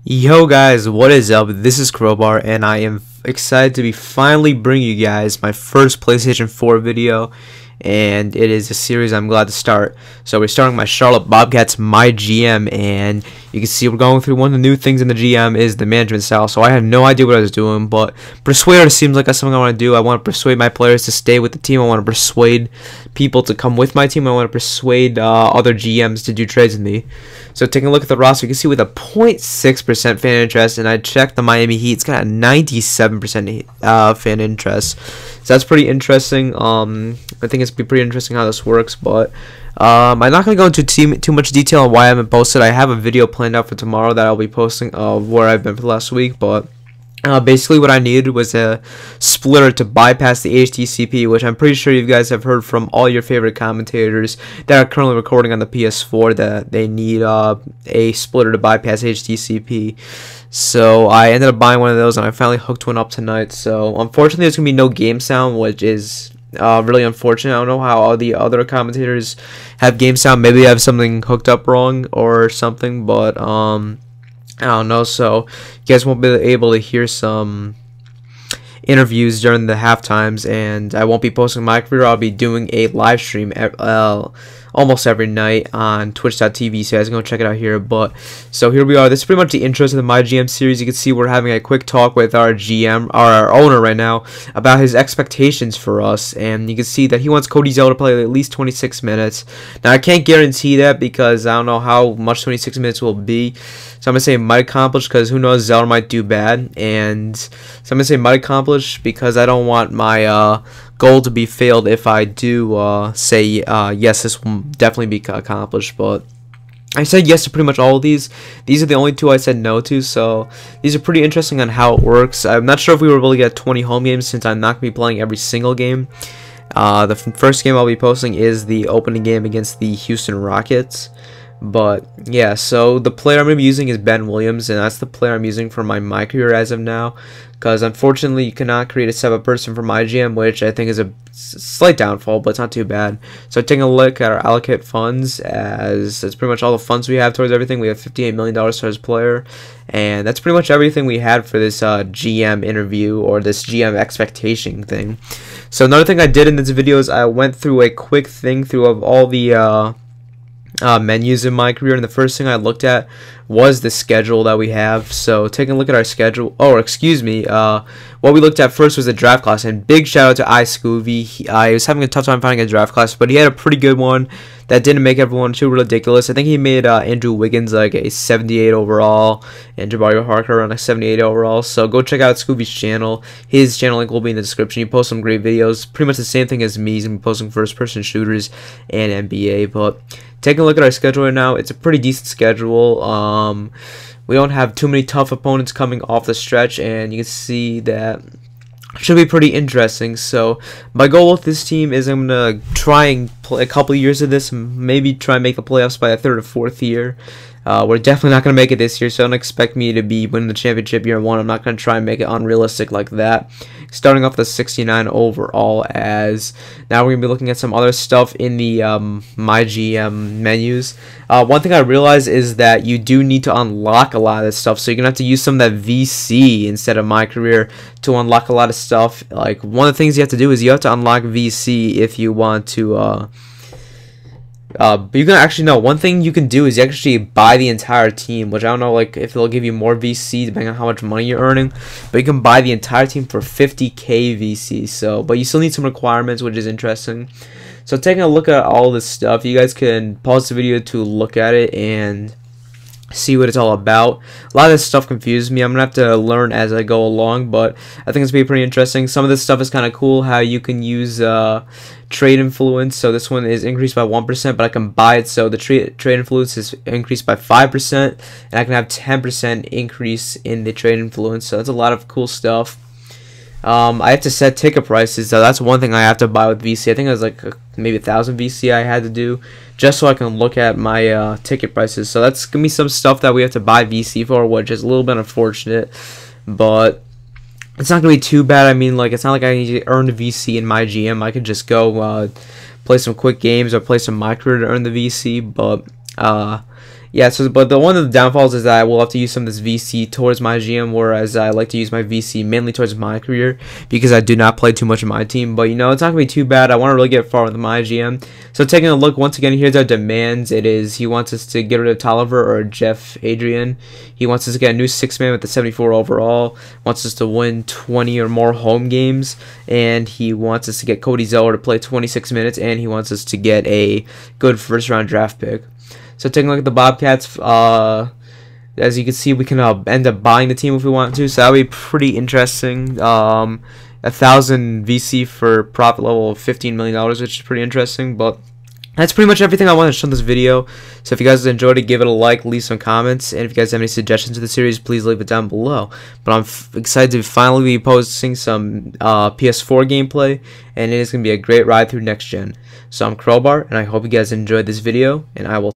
Yo guys, what is up? This is Crowbar and I am excited to be finally bringing you guys my first PlayStation 4 video, and it is a series I'm glad to start. So we're starting my Charlotte Bobcats My GM, and you can see we're going through one of the new things in the GM is the management style. So I had no idea what I was doing, but Persuader seems like that's something I want to do. I want to persuade my players to stay with the team. I want to persuade people to come with my team. I want to persuade other GMs to do trades with me. So taking a look at the roster, you can see with a 0.6% fan interest, and I checked the Miami Heat, it's got a 97% fan interest. So that's pretty interesting. I think it's pretty interesting how this works, but I'm not going to go into too much detail on why I haven't posted. I have a video planned out for tomorrow that I'll be posting of where I've been for the last week, but basically what I needed was a splitter to bypass the HDCP, which I'm pretty sure you guys have heard from all your favorite commentators that are currently recording on the PS4 that they need a splitter to bypass HDCP. So I ended up buying one of those, and I finally hooked one up tonight. So unfortunately there's going to be no game sound, which is really unfortunate. I don't know how all the other commentators have game sound. Maybe I have something hooked up wrong or something, but I don't know. So you guys won't be able to hear some interviews during the half times, and I won't be posting my career. I'll be doing a live stream almost every night on twitch.tv, so you guys can go check it out here. But so here we are. This is pretty much the intro to the My GM series. You can see we're having a quick talk with our GM, our owner right now, about his expectations for us, and you can see that he wants Cody Zeller to play at least 26 minutes. Now I can't guarantee that because I don't know how much 26 minutes will be, so I'm gonna say might accomplish, because who knows, Zeller might do bad. And so I'm gonna say might accomplish because I don't want my goal to be failed if I do say yes, this will definitely be accomplished. But I said yes to pretty much all of these. These are the only two I said no to, so these are pretty interesting on how it works. I'm not sure if we were able to get 20 home games since I'm not going to be playing every single game. The first game I'll be posting is the opening game against the Houston Rockets. But yeah, so the player I'm going to be using is Ben Williams, and that's the player I'm using for my career as of now, because unfortunately you cannot create a 7-person for my GM, which I think is a slight downfall, but it's not too bad. So taking a look at our allocate funds, as that's pretty much all the funds we have towards everything. We have $58 million towards player, and that's pretty much everything we had for this GM interview, or this GM expectation thing. So another thing I did in this video is I went through a quick thing through of all the menus in my career, and the first thing I looked at was the schedule that we have. So taking a look at our schedule, what we looked at first was the draft class, and big shout out to iScooby. I was having a tough time finding a draft class, but he had a pretty good one that didn't make everyone too ridiculous. I think he made Andrew Wiggins like a 78 overall and Jabari Parker on a 78 overall. So go check out Scooby's channel. His channel link will be in the description. He posts some great videos, pretty much the same thing as me. He's gonna be posting first-person shooters and NBA. But taking a look at our schedule right now, it's a pretty decent schedule. We don't have too many tough opponents coming off the stretch, and you can see that should be pretty interesting. So my goal with this team is I'm gonna try and play a couple years of this, and maybe try and make the playoffs by the 3rd or 4th year. We're definitely not going to make it this year, so don't expect me to be winning the championship year 1. I'm not going to try and make it unrealistic like that. Starting off the 69 overall, as now we're going to be looking at some other stuff in the My GM menus. One thing I realized is that you do need to unlock a lot of this stuff, so you're going to have to use some of that VC instead of My Career to unlock a lot of stuff. Like, one of the things you have to do is you have to unlock VC if you want to but you can actually know one thing you can do is you actually buy the entire team, which I don't know like if they'll give you more VC depending on how much money you're earning, but you can buy the entire team for 50k VC. So but you still need some requirements, which is interesting. So taking a look at all this stuff, you guys can pause the video to look at it and see what it's all about. A lot of this stuff confuses me. I'm gonna have to learn as I go along, but I think it's gonna be pretty interesting. Some of this stuff is kind of cool, how you can use trade influence. So this one is increased by 1%, but I can buy it, so the trade influence is increased by 5%, and I can have 10% increase in the trade influence. So that's a lot of cool stuff. I have to set ticket prices, so that's one thing I have to buy with VC. I think it was like maybe 1,000 VC I had to do just so I can look at my ticket prices. So that's gonna be some stuff that we have to buy VC for, which is a little bit unfortunate, but it's not gonna be too bad. I mean, like, it's not like I need to earn the VC in My GM. I could just go play some quick games or play some My Career to earn the VC. But yeah, so but the one of the downfalls is that I will have to use some of this VC towards my GM, whereas I like to use my VC mainly towards my career because I do not play too much in my team. But it's not gonna be too bad. I want to really get far with my GM. So taking a look once again, here's our demands. It is he wants us to get rid of Tolliver or Jeff Adrian. He wants us to get a new 6-man with the 74 overall. Wants us to win 20 or more home games, and he wants us to get Cody Zeller to play 26 minutes, and he wants us to get a good first-round draft pick. So taking a look at the Bobcats, as you can see, we can end up buying the team if we want to. So that would be pretty interesting. 1,000 VC for profit level of $15 million, which is pretty interesting. But that's pretty much everything I wanted to show in this video. So if you guys enjoyed it, give it a like, leave some comments, and if you guys have any suggestions for the series, please leave it down below. But I'm excited to finally be posting some PS4 gameplay, and it is going to be a great ride through next gen. So I'm Crowbar, and I hope you guys enjoyed this video, and I will